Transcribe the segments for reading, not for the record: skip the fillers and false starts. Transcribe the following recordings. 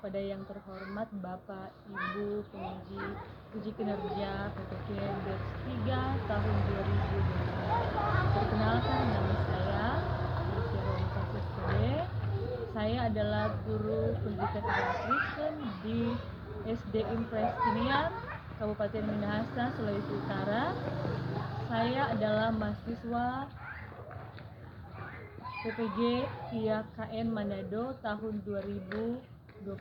kepada yang terhormat Bapak Ibu penguji uji kinerja PPG batch 3 tahun 2020. Perkenalkan, nama saya Lucia Ronica SPD. Saya adalah guru pendidikan agama Kristen di SD Impres Kinian, Kabupaten Minahasa, Sulawesi Utara. Saya adalah mahasiswa PPG IAKN Manado tahun 2025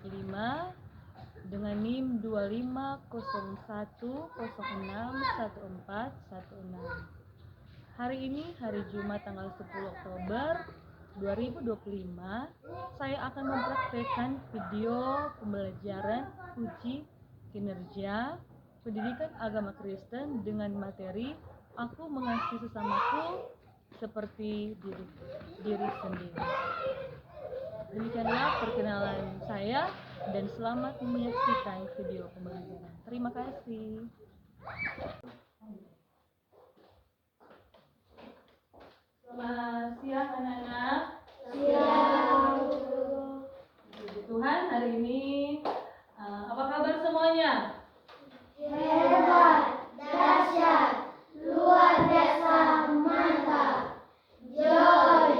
dengan NIM 2501061416. Hari ini hari Jumat tanggal 10 Oktober 2025, saya akan mempraktekkan video pembelajaran uji kinerja pendidikan agama Kristen dengan materi Aku mengasihi sesamaku seperti diri sendiri. Demikianlah perkenalan saya dan selamat menyaksikan video pembelajaran. Terima kasih. Selamat siang anak-anak. Siang. Puji Tuhan, hari ini apa kabar semuanya? Hebat, dahsyat, luar biasa, mantap. Joy,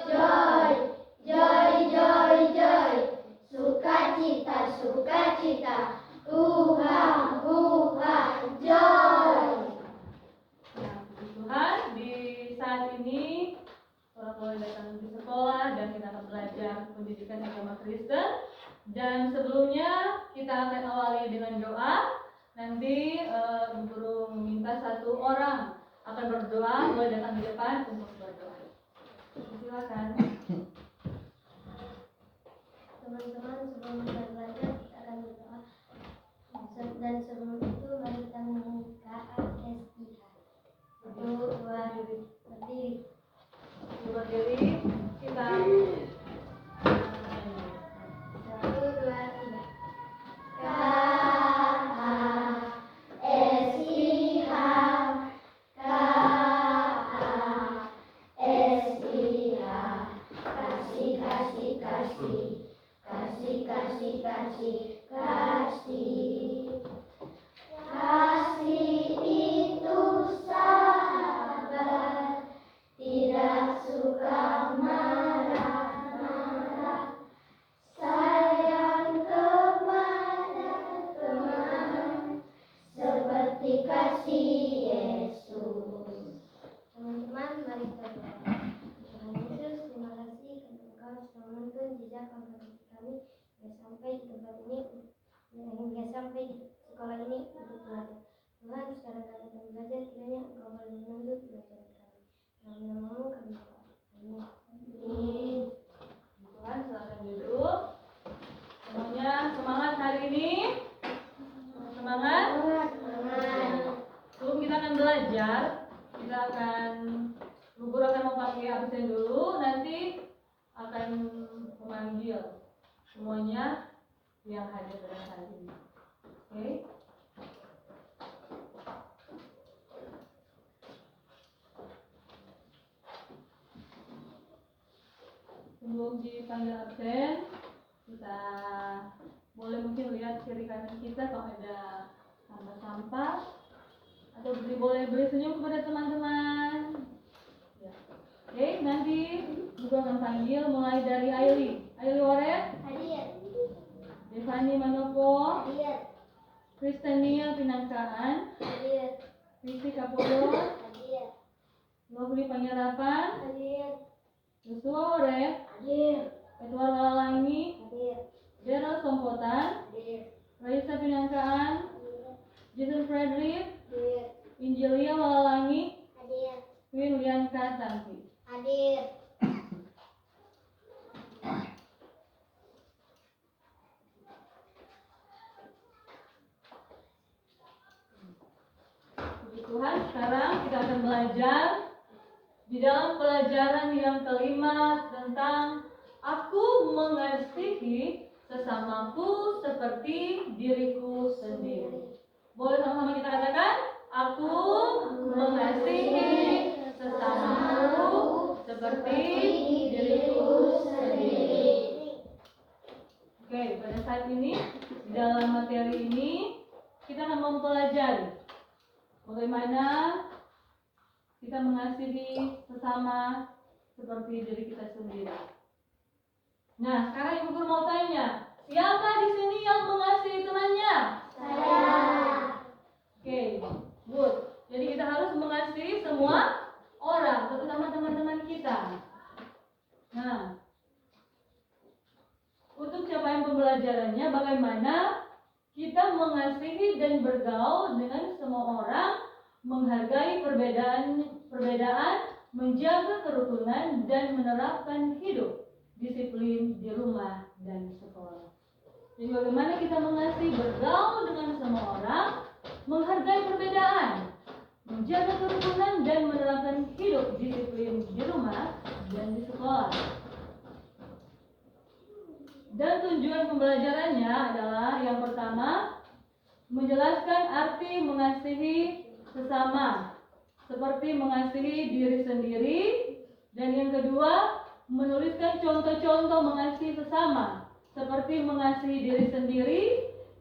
joy, joy, joy, joy. Sukacita, sukacita. Huha, huha, joy. Nah, puji Tuhan, di saat ini orang boleh datang di sekolah dan kita akan belajar pendidikan agama Kristen. Dan sebelumnya kita akan awali dengan doa. Nanti guru meminta satu orang akan berdoa, boleh datang di depan untuk berdoa. Silakan. Teman-teman, sebelum kita belajar, kita akan berdoa. Dan sebelum itu, mari kita membuka Al-Fatihah. 1, 2, berdiri. Kita 1, 2, 3. Kasih itu sabar, tidak suka marah-marah, sayang kepada teman, seperti kasih Yesus. Teman-teman, mari kita berdoa. Tuhan Yesus, terima kasih karena Engkau sudah menuntun jejak langkah kami hingga sampai di tempat ini, hingga sampai di sekolah ini untuk belajar. Tuhan, sekarang kami akan belajar, kiranya Engkau boleh menuntut belajar kami. Dalam namamu kami berdoa. Amin. Tuhan, silakan duduk. Semuanya semangat hari ini. Semangat. Sebelum kita akan belajar, kita akan guru akan memakai absen dulu. Nanti akan memanggil semuanya yang hadir pada hari ini. Oke? Sebelum dipanggil absen, kita boleh mungkin lihat kiri kanan kita kalau ada sampah-sampah, atau boleh beri senyum kepada teman-teman. Ya. Oke, nanti juga akan panggil mulai dari Aili Waret, Hadir. Devani Manopo, Hadir. Kristenia Pinangkaan, Hadir. Kristi Kapolor, Hadir. Lovely Panyarapan, Hadir. Joshua Waret, Hadir. Edward Walalangi, Hadir. Daryl Sompotan, Hadir. Raisa Pinangkaan, Hadir. Jason Frederick, Hadir. Injelia Walalangi, Hadir. Queen Lianka Santi. Hadir. Puji Tuhan, sekarang kita akan belajar di dalam pelajaran yang kelima tentang Aku mengasihi sesamaku seperti diriku sendiri. Boleh sama-sama kita katakan? Aku mengasihi sesamaku seperti diriku sendiri. Oke, pada saat ini materi ini kita akan mempelajari bagaimana kita mengasihi sesama seperti diri kita sendiri. Nah, sekarang Ibu Guru mau tanya, siapa di sini yang mengasihi temannya? Saya. Oke, good. Jadi kita harus mengasihi semua orang, terutama teman-teman kita. Nah, untuk capaian pembelajarannya bagaimana kita mengasihi dan bergaul dengan semua orang, menghargai perbedaan, menjaga kerukunan dan menerapkan hidup disiplin di rumah dan sekolah. Jadi bagaimana kita mengasihi, bergaul dengan semua orang, menghargai perbedaan, menjaga kerukunan dan menerapkan hidup disiplin di rumah dan di sekolah. Dan tujuan pembelajarannya adalah yang pertama, menjelaskan arti mengasihi sesama seperti mengasihi diri sendiri, dan yang kedua, menuliskan contoh-contoh mengasihi sesama seperti mengasihi diri sendiri,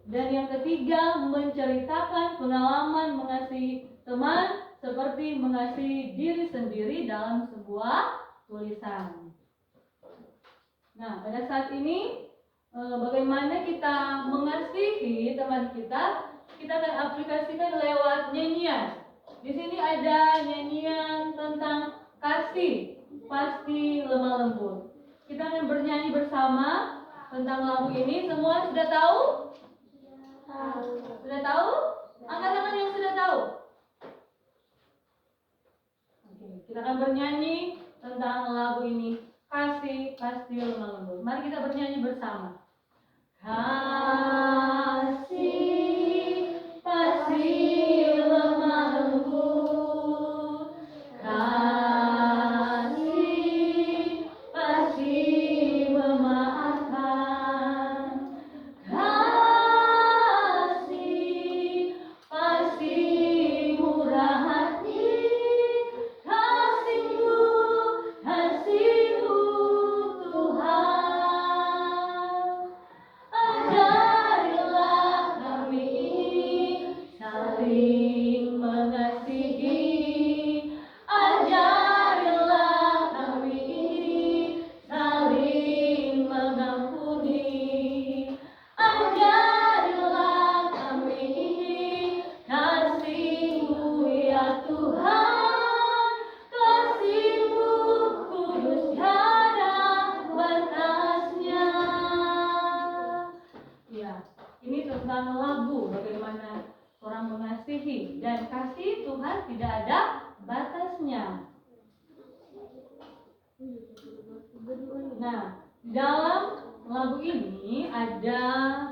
dan yang ketiga, menceritakan pengalaman mengasihi teman seperti mengasihi diri sendiri dalam sebuah tulisan. Nah, pada saat ini bagaimana kita mengasihi teman kita akan aplikasikan lewat nyanyian. Di sini ada nyanyian tentang kasih, pasti lemah lembut. Kita akan bernyanyi bersama tentang lagu ini. Semua sudah tahu? Tahu. Sudah tahu? Angkat tangan yang sudah tahu. Oke, kita akan bernyanyi tentang lagu ini. Kasih, pasti lemah lembut. Mari kita bernyanyi bersama. Kasih, pasti lemah lembut. Kasih, pasti memaafkan. Kasih, pasti murah hati. Kasih-Mu Tuhan. Ajarilah kami saling mengasihi. Ajarilah kami saling mengampuni. Ajarilah kami kasih-Mu ya Tuhan. Kasih-Mu kudus tiada batasnya. Ya, ini tentang lagu bagaimana orang mengasihi, dan kasih Tuhan tidak ada batasnya. Nah, dalam lagu ini ada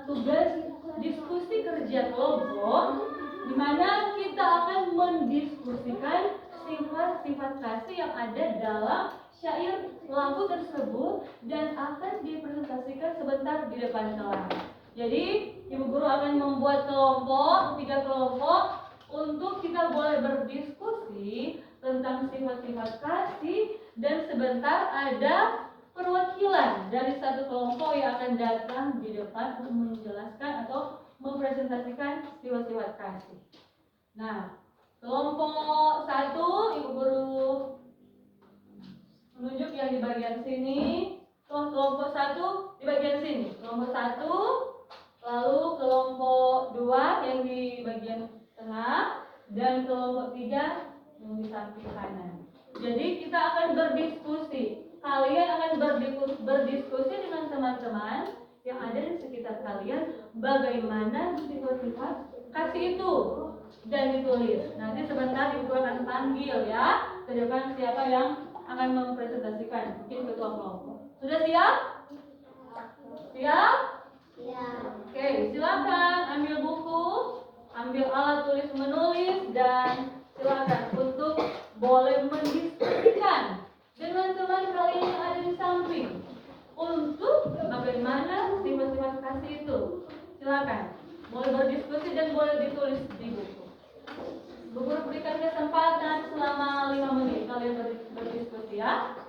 tugas diskusi kerja kelompok di mana kita akan mendiskusikan sifat-sifat kasih yang ada dalam syair lagu tersebut dan akan dipresentasikan sebentar di depan kelas. Jadi, Ibu Guru akan membuat kelompok, 3 kelompok untuk kita boleh berdiskusi tentang sifat-sifat kasih, dan sebentar ada perwakilan dari satu kelompok yang akan datang di depan untuk menjelaskan atau mempresentasikan sifat-sifat kasih. Nah, kelompok 1 Ibu Guru menunjuk yang di bagian sini. Kelompok 1 di bagian sini. Kelompok 1, lalu kelompok 2 yang di bagian tengah, dan kelompok 3 yang di samping kanan. Jadi kita akan berdiskusi. Kalian akan berdiskusi dengan teman-teman yang ada di sekitar kalian bagaimana sifat-sifat kasih itu, dan ditulis. Nanti sebentar Ibu akan panggil ya ke depan siapa yang akan mempresentasikan, mungkin ketua kelompok. Sudah siap? Siap? Ya. Oke, silakan ambil buku, ambil alat tulis menulis, dan silakan untuk boleh mendiskusikan dengan teman kalian yang ada di samping untuk bagaimana sifat-sifat kasih itu. Silakan, boleh berdiskusi dan boleh ditulis di buku. Bu Guru berikan kesempatan selama 5 menit kalian berdiskusi ya.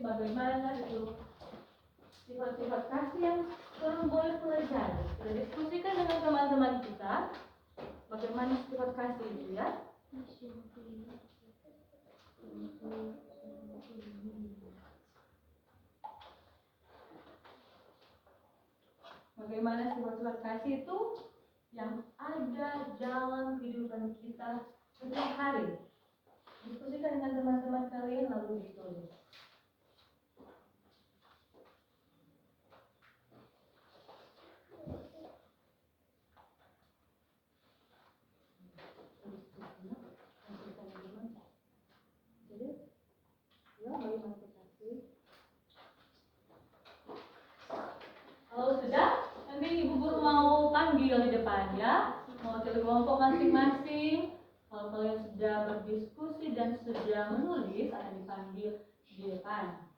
bagaimana itu sifat-sifat kasih yang orang boleh pelajari. Kita diskusikan dengan teman-teman kita bagaimana sifat kasih itu ya. Bagaimana sifat-sifat kasih itu yang ada dalam kehidupan kita setiap hari. Diskusikan dengan teman-teman kalian lalu ditulis. Kalau sudah, nanti ibu guru mau panggil di depan ya, mau cari kelompok masing-masing. Kalau kalian sudah berdiskusi dan sudah menulis, akan dipanggil di depan.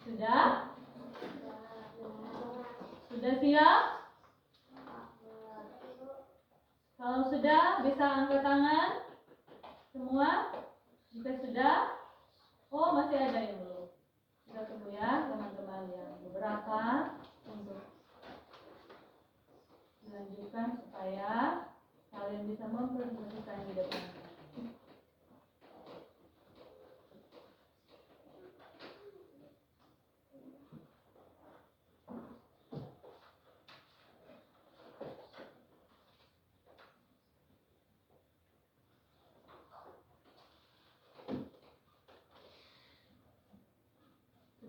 Sudah? Sudah siap? Kalau sudah, bisa angkat tangan. Semua? Jika sudah, oh masih ada yang belum. Kita tunggu ya teman-teman yang beberapa untuk dilanjutkan supaya kalian bisa mempresentasikan di depan.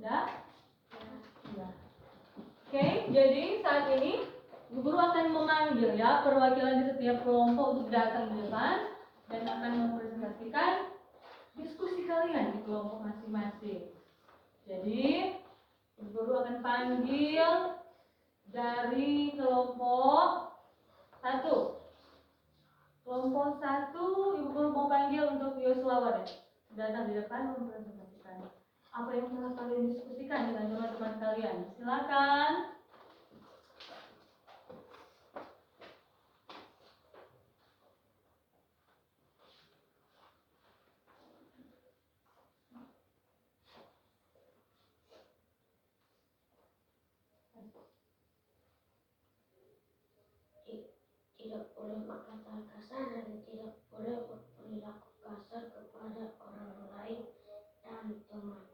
Sudah? Ya. Oke, jadi saat ini guru akan memanggil ya perwakilan di setiap kelompok untuk datang di depan dan akan mempresentasikan diskusi kalian di kelompok masing-masing. Jadi guru akan panggil dari kelompok 1. Kelompok 1 ibu guru mau panggil untuk Yosua Waret datang di depan mempresentasikan apa yang telah kalian diskusikan dengan teman-teman kalian. Silakan. Tidak boleh berkata kasar dan tidak boleh berperilaku kasar kepada orang lain dan teman.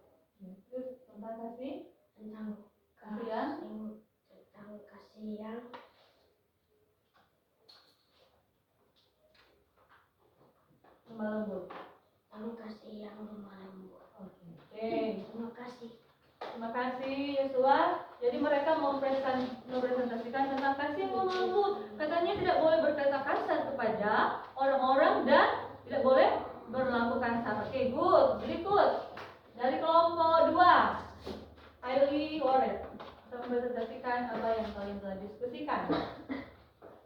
Terus tentang kasih Tentang kasih yang lemah lembut. tentang kasih yang lemah lembut. Oke. Terima kasih. Terima kasih Yosua. Jadi mereka mau mempresentasikan tentang kasih yang lemah lembut. Katanya tidak boleh berkata kasar kepada orang-orang dan tidak boleh berlaku kasar. Oke, good. Berikut dari kelompok 2, Aili Waret akan mempresentasikan apa yang kalian telah diskusikan.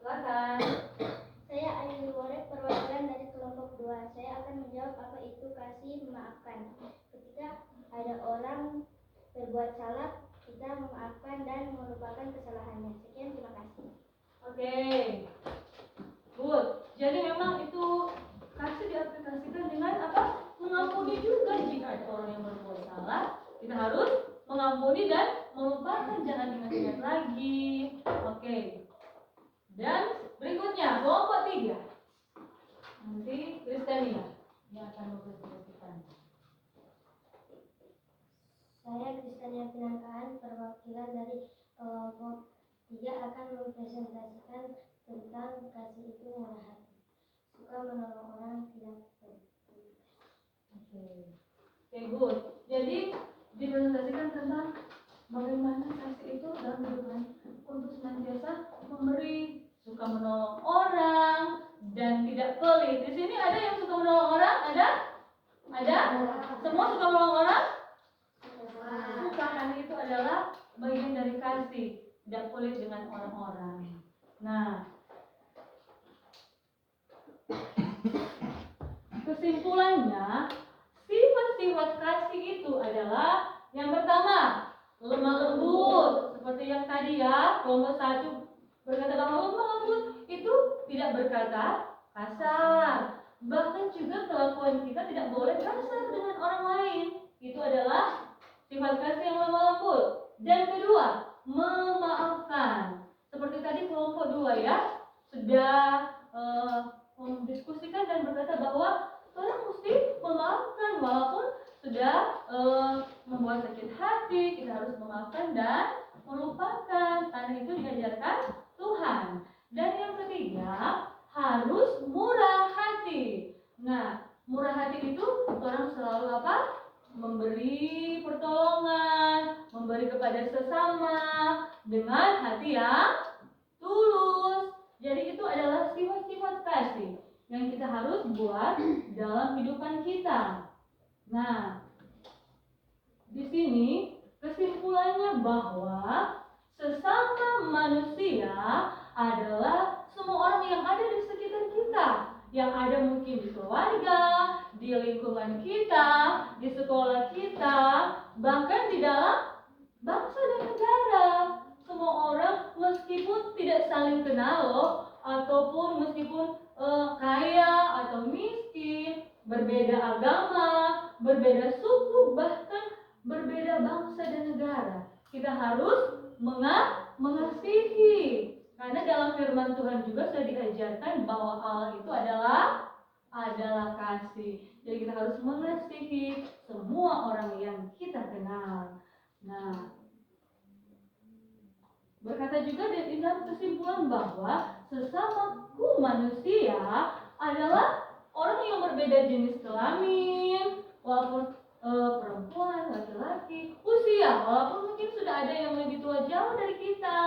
Silakan. Saya Ayu Waret, perwakilan dari kelompok 2. Saya akan menjawab apa itu kasih memaafkan. Ketika ada orang berbuat salah, kita memaafkan dan melupakan kesalahannya. Sekian, terima kasih. Oke. Good. Jadi memang itu kasih diaplikasikan dengan apa? Mengampuni juga jika ada orang yang berbuat salah. Kita harus mengampuni dan melupakan, jangan ingat-ingat lagi. Oke. Dan berikutnya kelompok 3. Nanti Kristania yang akan mempresentasikan. Saya Kristania Pinangkaan, perwakilan dari kelompok 3 akan mempresentasikan tentang kasih itu murah hati. Suka menolong orang, tidak berbuat. Oke, good. Jadi dipresentasikan tentang bagaimana kasih itu dalam kehidupan untuk senantiasa memberi, suka menolong orang dan tidak pelit. Di sini ada yang suka menolong orang? Ada? Ada? Semua suka menolong orang? Suka, karena itu adalah bagian dari kasih, tidak pelit dengan orang-orang. Nah, kesimpulannya, sifat-sifat sifat kasih itu adalah yang pertama, lemah lembut. Seperti yang tadi ya, kelompok 1 berkata bahwa lemah lembut itu tidak berkata kasar. Bahkan juga kelakuan kita tidak boleh kasar dengan orang lain. Itu adalah sifat kasih yang lemah lembut. Dan kedua, memaafkan. Seperti tadi kelompok 2 ya, sudah mendiskusikan dan berkata bahwa orang mesti memaafkan walaupun sudah membuat sakit hati. Kita harus memaafkan dan melupakan, karena itu diajarkan Tuhan. Dan yang ketiga, harus murah hati. Nah, murah hati itu orang selalu apa? Memberi pertolongan, memberi kepada sesama dengan hati yang tulus. Jadi itu adalah sifat-sifat kasih yang kita harus buat dalam kehidupan kita. Nah, di sini kesimpulannya bahwa sesama manusia adalah semua orang yang ada di sekitar kita, yang ada mungkin di keluarga, di lingkungan kita, di sekolah kita, bahkan di dalam bangsa dan negara. Semua orang meskipun tidak saling kenal loh, ataupun meskipun kaya atau miskin, berbeda agama, berbeda suku, bahkan berbeda bangsa dan negara, kita harus mengasihi. Karena dalam firman Tuhan juga sudah diajarkan bahwa Allah itu adalah kasih. Jadi kita harus mengasihi semua orang yang kita kenal. Nah, berkata juga dalam kesimpulan bahwa sesamaku manusia adalah orang yang berbeda jenis kelamin, walaupun perempuan, laki-laki, usia, walaupun mungkin sudah ada yang lebih tua jauh dari kita,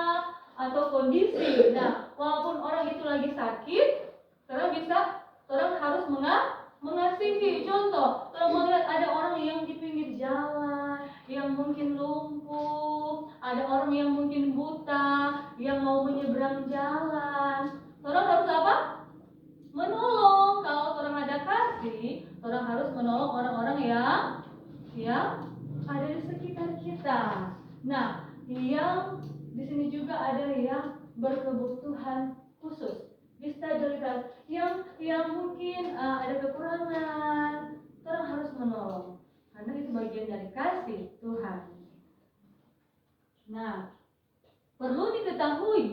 atau kondisi. Nah, walaupun orang itu lagi sakit, orang harus mengasihi. Contoh, kalau melihat ada orang yang di pinggir jalan, yang mungkin lumpuh, ada orang yang mungkin buta, yang mau menyeberang jalan, orang harus apa? Menolong. Kalau orang ada kasih, orang harus menolong orang-orang yang ada di sekitar kita. Nah, yang di sini juga ada yang berkebutuhan khusus, disabilitas, yang mungkin ada kekurangan, orang harus menolong, karena itu bagian dari kasih Tuhan. Nah, perlu diketahui,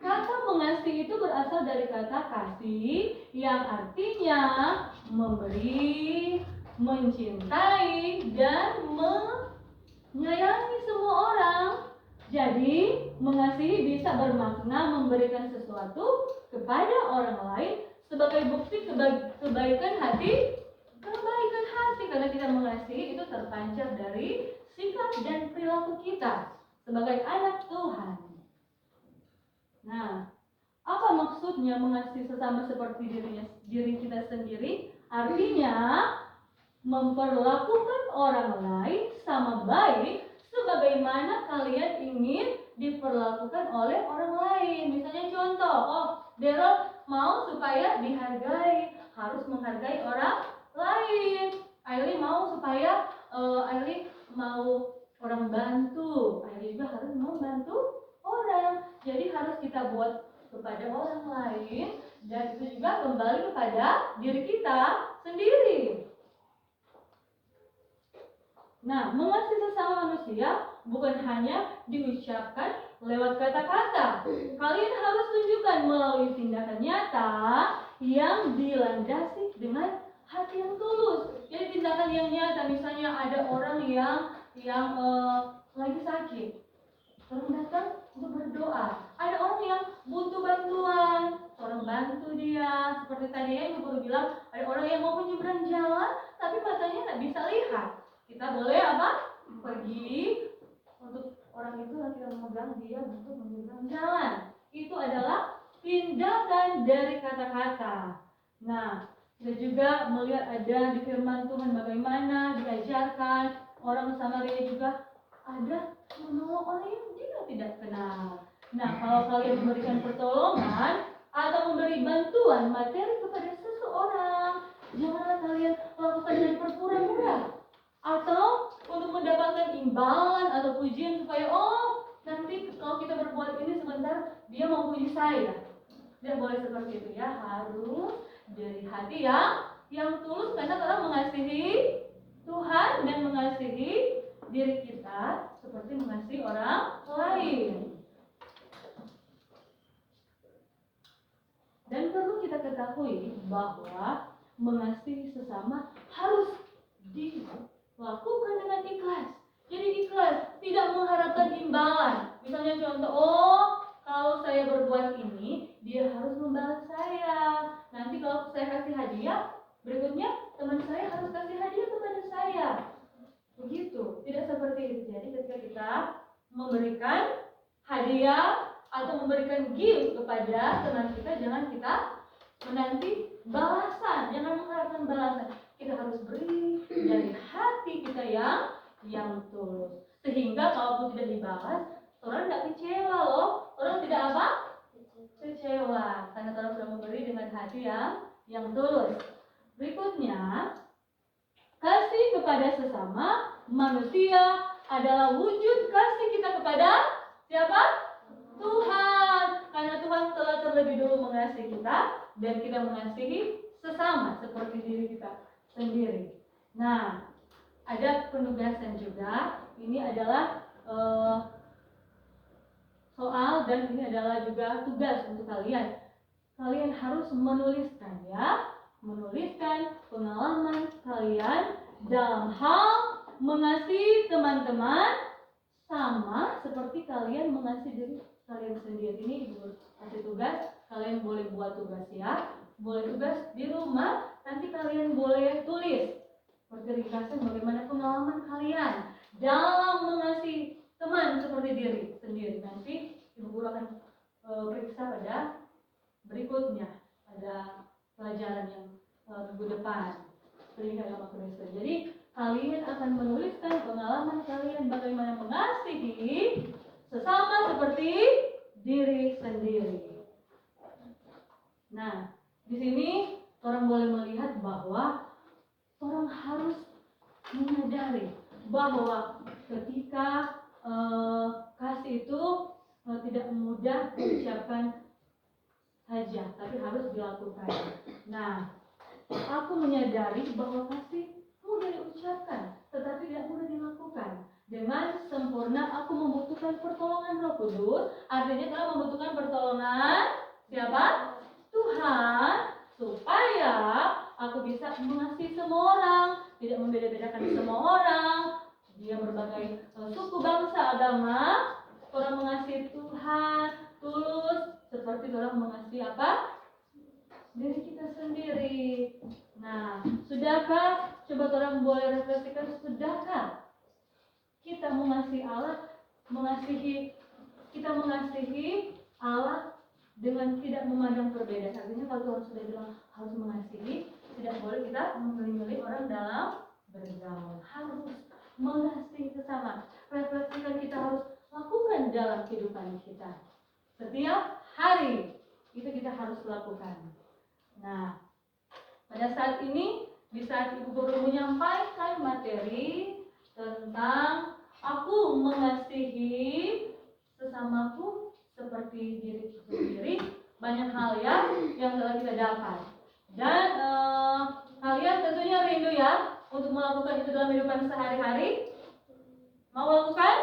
kata mengasihi itu berasal dari kata kasih, yang artinya memberi, mencintai, dan menyayangi semua orang. Jadi, mengasihi bisa bermakna memberikan sesuatu kepada orang lain sebagai bukti kebaikan hati, karena kita mengasihi itu terpancar dari sikap dan perilaku kita sebagai anak Tuhan. Nah, apa maksudnya mengasihi sesama seperti diri kita sendiri? Artinya memperlakukan orang lain sama baik sebagaimana kalian ingin diperlakukan oleh orang lain. Misalnya contoh, Daryl mau supaya dihargai, harus menghargai orang lain. Aili mau supaya Aili mau orang bantu, Aili juga harus mau bantu orang. Jadi harus kita buat kepada orang lain, dan itu juga kembali kepada diri kita sendiri. Nah, mengasihi sesama manusia bukan hanya diucapkan lewat kata-kata. Kalian harus tunjukkan melalui tindakan nyata yang dilandasi dengan hati yang tulus. Jadi tindakan yang nyata, misalnya ada orang yang lagi sakit, orang datang untuk berdoa. Ada orang yang butuh bantuan, orang bantu dia. Seperti tadi yang Ibu bilang, ada orang yang mau menyeberang jalan tapi matanya nggak bisa lihat. Kita boleh apa? Pergi untuk orang itu, nanti kita memegang dia untuk menyeberang jalan. Itu adalah tindakan dari kata-kata. Nah, kita juga melihat ada di firman Tuhan bagaimana diajarkan orang Samaria juga ada menolong orang yang dia tidak kenal. Nah, kalau kalian memberikan pertolongan atau memberi bantuan materi kepada seseorang, janganlah kalian lakukan dengan berpura-pura. saya. Tidak boleh seperti itu ya, harus dari hati yang tulus, karena orang mengasihi Tuhan dan mengasihi diri kita seperti mengasihi orang lain. Dan perlu kita ketahui bahwa mengasihi sesama harus dilakukan dengan ikhlas. Jadi ikhlas, tidak mengharapkan imbalan. Misalnya contoh, kalau saya berbuat ini, dia harus membalas saya. Nanti kalau saya kasih hadiah, berikutnya teman saya harus kasih hadiah kepada saya. Begitu, tidak seperti itu. Jadi ketika kita memberikan hadiah atau memberikan gift kepada teman kita, jangan kita menanti balasan, jangan mengharapkan balasan. Kita harus beri dari hati kita yang tulus, sehingga kalaupun tidak dibalas, orang tidak kecewa loh. Orang tidak apa? Kecewa, karena orang sudah memberi dengan hati yang tulus. Berikutnya, kasih kepada sesama manusia adalah wujud kasih kita kepada siapa? Tuhan. Karena Tuhan telah terlebih dulu mengasihi kita, dan kita mengasihi sesama seperti diri kita sendiri. Nah, ada penugasan juga. Ini adalah soal, dan ini adalah juga tugas untuk kalian. Kalian harus menuliskan ya, menuliskan pengalaman kalian dalam hal mengasihi teman-teman sama seperti kalian mengasihi diri kalian sendiri. Ini Ibu kasih tugas, kalian boleh buat tugas ya, boleh tugas di rumah. Nanti kalian boleh tulis seperti ringkasan bagaimana pengalaman kalian dalam mengasihi teman seperti diri sendiri. Nanti Ibu Guru akan periksa pada berikutnya, ada pelajaran yang minggu depan, pendidikan agama Kristen. Jadi kalian akan menuliskan pengalaman kalian bagaimana mengasihi sesama seperti diri sendiri. Nah, di sini orang boleh melihat bahwa orang harus menyadari bahwa ketika kasih itu tidak mudah diucapkan saja, tapi harus dilakukan. Nah, aku menyadari bahwa kasih mudah diucapkan, tetapi tidak mudah dilakukan. Dengan sempurna aku membutuhkan pertolongan Roh Kudus. Artinya kita membutuhkan pertolongan siapa? Tuhan, supaya aku bisa mengasihi semua orang, tidak membeda-bedakan semua orang. Dia berbagai suku, bangsa, agama. Orang mengasihi Tuhan tulus seperti orang mengasihi apa? Diri kita sendiri. Nah, sudahkah? Coba orang boleh refleksikan, sudahkah kita mengasihi Allah, kita mengasihi Allah dengan tidak memandang perbedaan. Artinya kalau Tuhan sudah bilang harus mengasihi, tidak boleh kita memilih orang dalam bergaul. Harus mengasihi sesama. Refleksikan kita harus lakukan dalam kehidupan kita setiap hari. Itu kita harus lakukan. Nah, pada saat ini, di saat Ibu Guru menyampaikan materi tentang aku mengasihi sesamaku seperti diriku sendiri, banyak hal yang telah kita dapat. Dan kalian tentunya rindu ya untuk melakukan itu dalam kehidupan sehari-hari. Mau lakukan?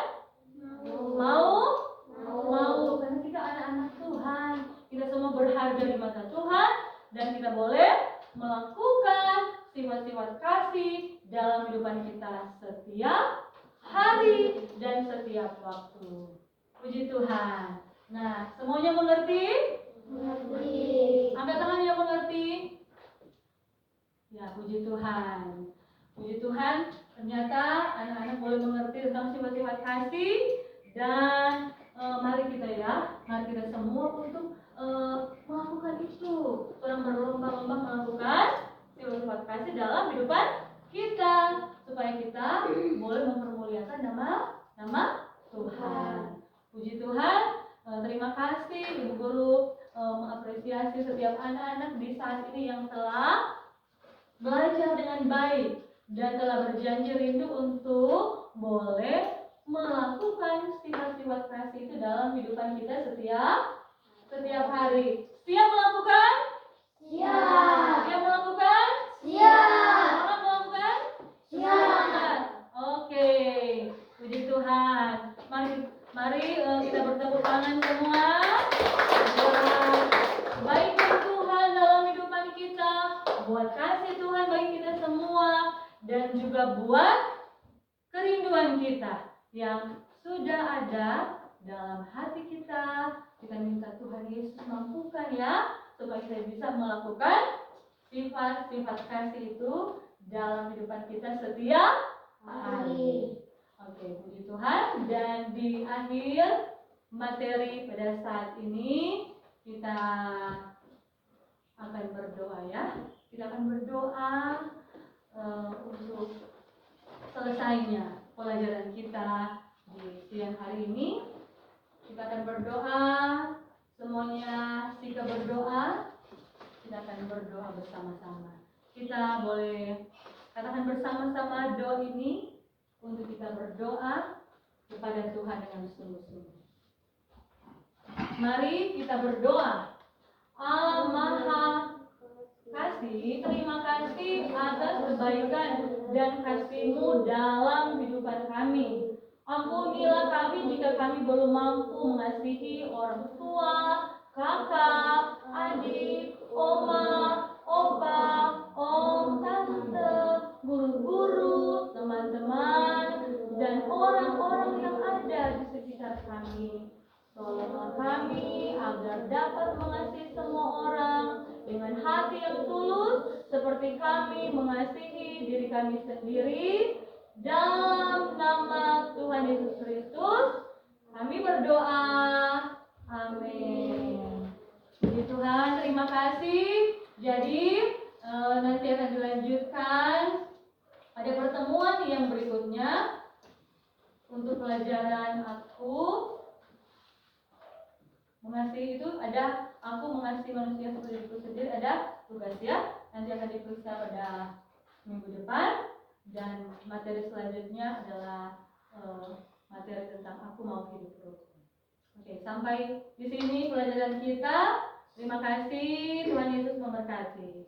Mau, karena kita anak-anak Tuhan, kita semua berharga di mata Tuhan, dan kita boleh melakukan sifat-sifat kasih dalam kehidupan kita setiap hari dan setiap waktu. Puji Tuhan. Nah, semuanya mengerti? Mengerti. Angkat tangan yang mengerti. Ya, puji Tuhan. Puji Tuhan, ternyata anak-anak boleh mengerti tentang sifat-sifat kasih. Dan mari kita semua untuk melakukan itu. Orang berlomba-lomba melakukan sifat-sifat kasih dalam kehidupan kita, supaya kita boleh mempermuliakan nama Tuhan. Puji Tuhan. Terima kasih Ibu Guru mengapresiasi setiap anak-anak di saat ini yang telah belajar dengan baik dan telah berjanji rindu untuk boleh melakukan sifat-sifat kasih itu dalam kehidupan kita setiap setiap hari. Siap melakukan? Siap. Siap melakukan? Siap. Semangat melakukan? Siap. Semangat. Oke, puji Tuhan. Mari kita bertepuk tangan semua. Buat kebaikan Tuhan dalam kehidupan kita, buat kasih Tuhan bagi kita semua, dan juga buat kerinduan kita yang sudah ada dalam hati kita. Kita minta Tuhan Yesus mampukan ya, supaya kita bisa melakukan sifat-sifat kasih itu dalam kehidupan kita setiap hari. Oke, puji Tuhan. Dan di akhir materi pada saat ini kita akan berdoa ya. Kita akan berdoa untuk selesainya pelajaran kita di siang hari ini. Kita akan berdoa, semuanya jika berdoa, kita akan berdoa bersama-sama. Kita boleh katakan bersama-sama doa ini untuk kita berdoa kepada Tuhan dengan sungguh-sungguh. Mari kita berdoa. Allah Maha Kasih, terima kasih atas kebaikan dan kasih-Mu dalam kehidupan kami. Ampunilah kami jika kami belum mampu mengasihi orang tua, kakak, adik, oma, opa, om, tante, guru-guru, teman-teman, dan orang-orang yang ada di sekitar kami. Tolonglah kami agar dapat mengasihi semua orang dengan hati yang tulus, seperti kami mengasihi diri kami sendiri. Dalam nama Tuhan Yesus Kristus, kami berdoa. Amin. Puji Tuhan, terima kasih. Jadi nanti akan dilanjutkan pada pertemuan yang berikutnya untuk pelajaran aku mengasihi itu ada aku mengasihi manusia seperti diriku sendiri, ada tugas ya. Nanti akan diperiksa pada minggu depan, dan materi selanjutnya adalah materi tentang aku mau hidup rukun. Oke, sampai di sini pelajaran kita. Terima kasih, Tuhan Yesus memberkati.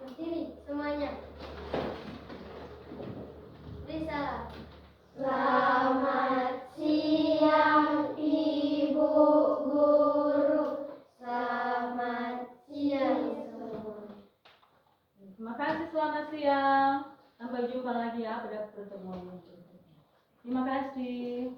Berdiri semuanya. Risa. Selamat siang Ibu Guru. Selamat siang semua. Terima kasih, selamat siang. Sampai jumpa lagi ya pada pertemuan berikutnya. Terima kasih.